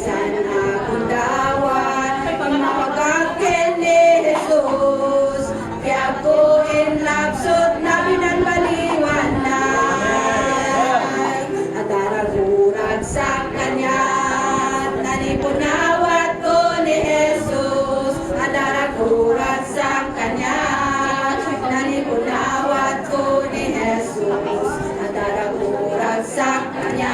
Minsan akong dawan, mapagakin ni Jesus. Kaya ko in love, sud na pinanbaliwanag. At daragurag sa kanya, nanipunawat ko ni Jesus. At daragurag sa kanya, nanipunawat ko ni Jesus. At daragurag sa kanya,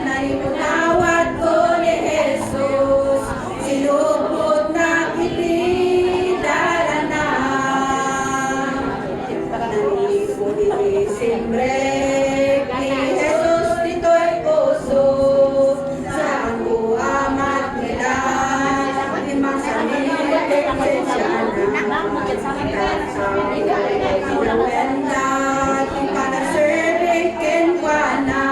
nanipunawat ko ni Jesus. Sinubot na kilidara na, nanipod ni Simbre ni Jesus dito'y puso. Saan ko amat nila, limang sanit siya na. Kinawenda, kinpanasering kinwana,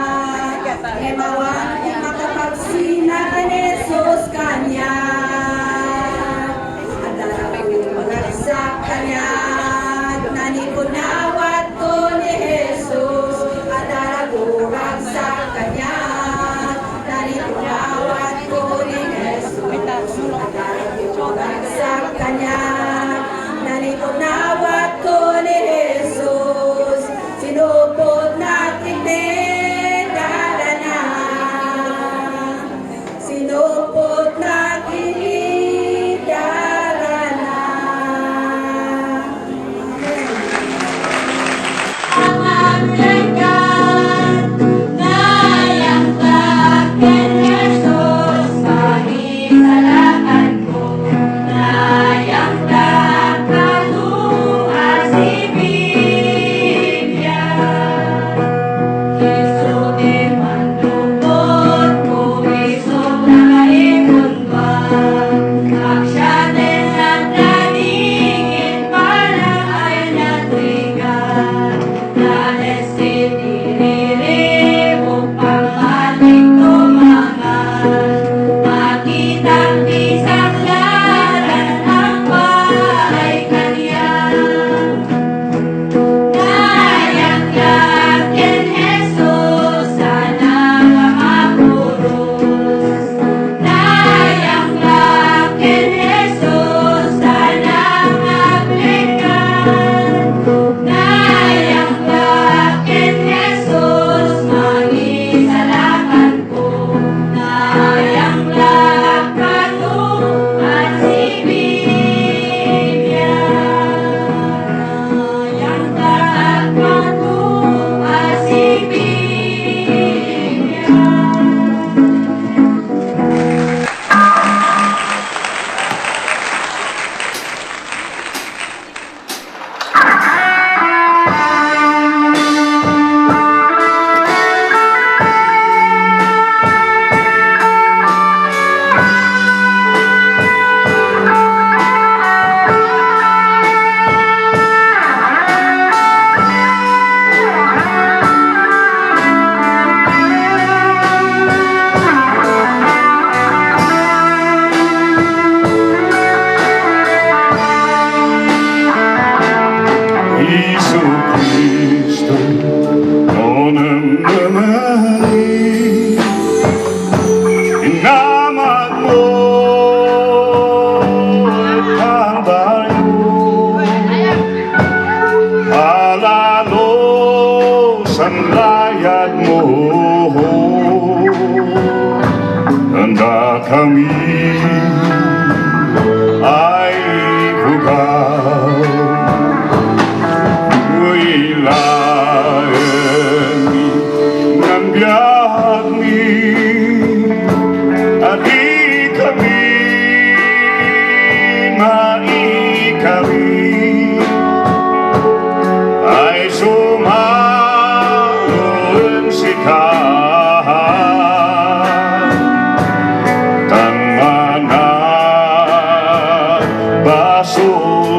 ibawan makapagsina ni Jesus kanya. At daragurag sa kanya, nanipunawat ko ni Jesus. At daragurag sa kanya, nanipunawat ko ni Jesus. At daragurag sa kanya, nanipunawat ko ni Jesus. Sinupot na kinidara na, sinupot na kinidara na. Kami ay bukaw, wilayan ng biyag mi, at di kami maikawi, ay sumayon sika.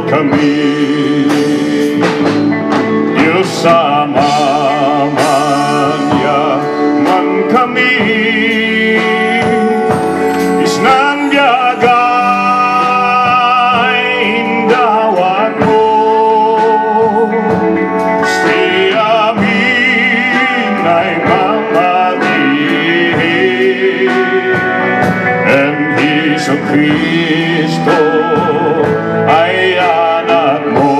Kami, Diyos sama manya man kami, isnang biyagay indawan mo, si amin ay mga Heso Kristo ay anak mo.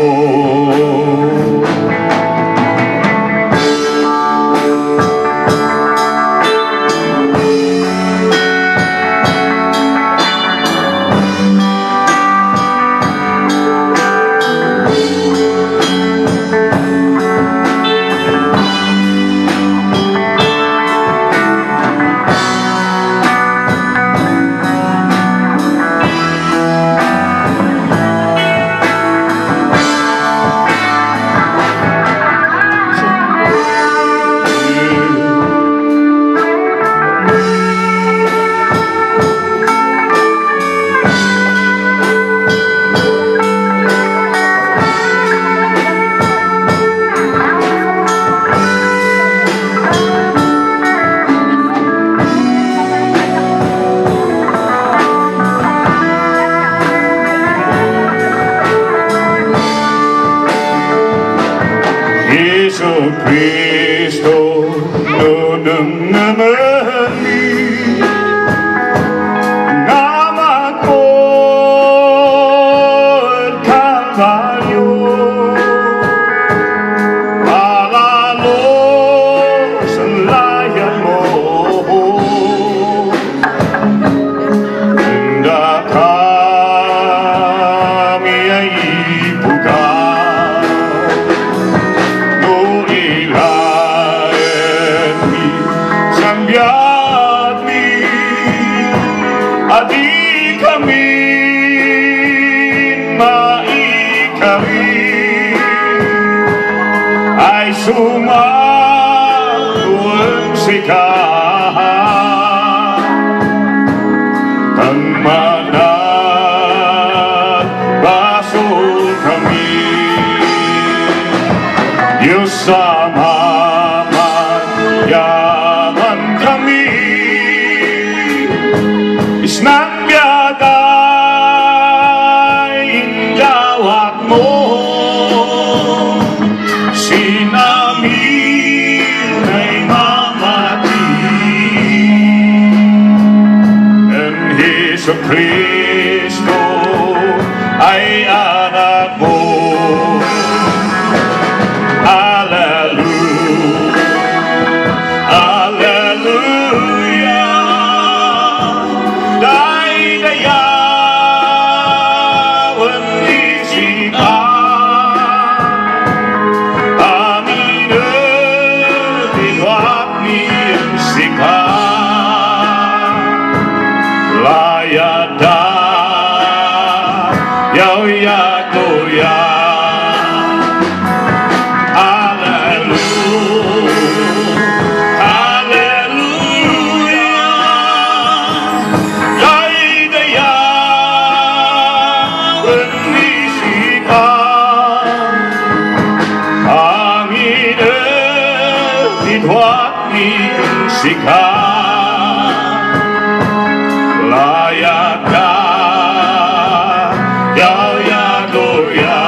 Heso Kristo nunung namani nama ko Kalbaryo alalo sa layan mo handa kami ay ipugaw. Adi kami maikari ay sumawang sikat ang manat baso kami Diyos sama yaman kami isnang biyaday indawat mo sinamin ay mamati ang Heso Kristo ay anak mo. Layada Yao ya goya Hallelujah Hallelujah Laidaya Benisika Angin Didwat ni Sika Layaka Yao ya goya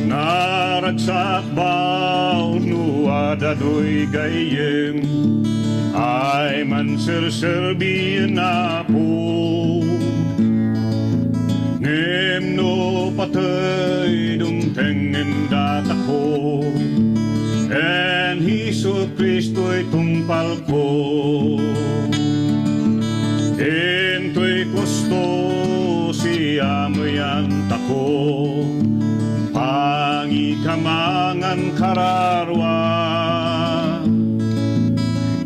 Naragsak bao nuada doy gayem ay man serserbi na po ngem no patay dum tengen datako en Heso Kristo'y tumpal ko ento'y gusto siya mo'yan tako pangikamangan kararwa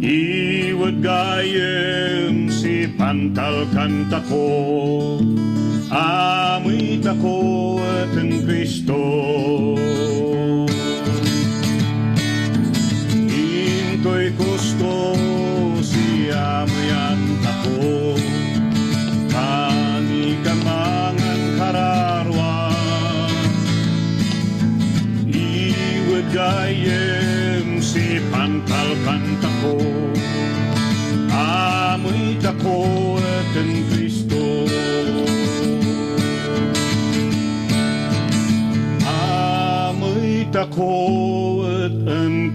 iwad gayem si pantal kanta ko amoy tako at ang Kristo into'y gusto siya mo'yan tako pangikamangan kararwa iwad gayem si pantal kanta ko amoy tako at ang Kristo Ita ko at ang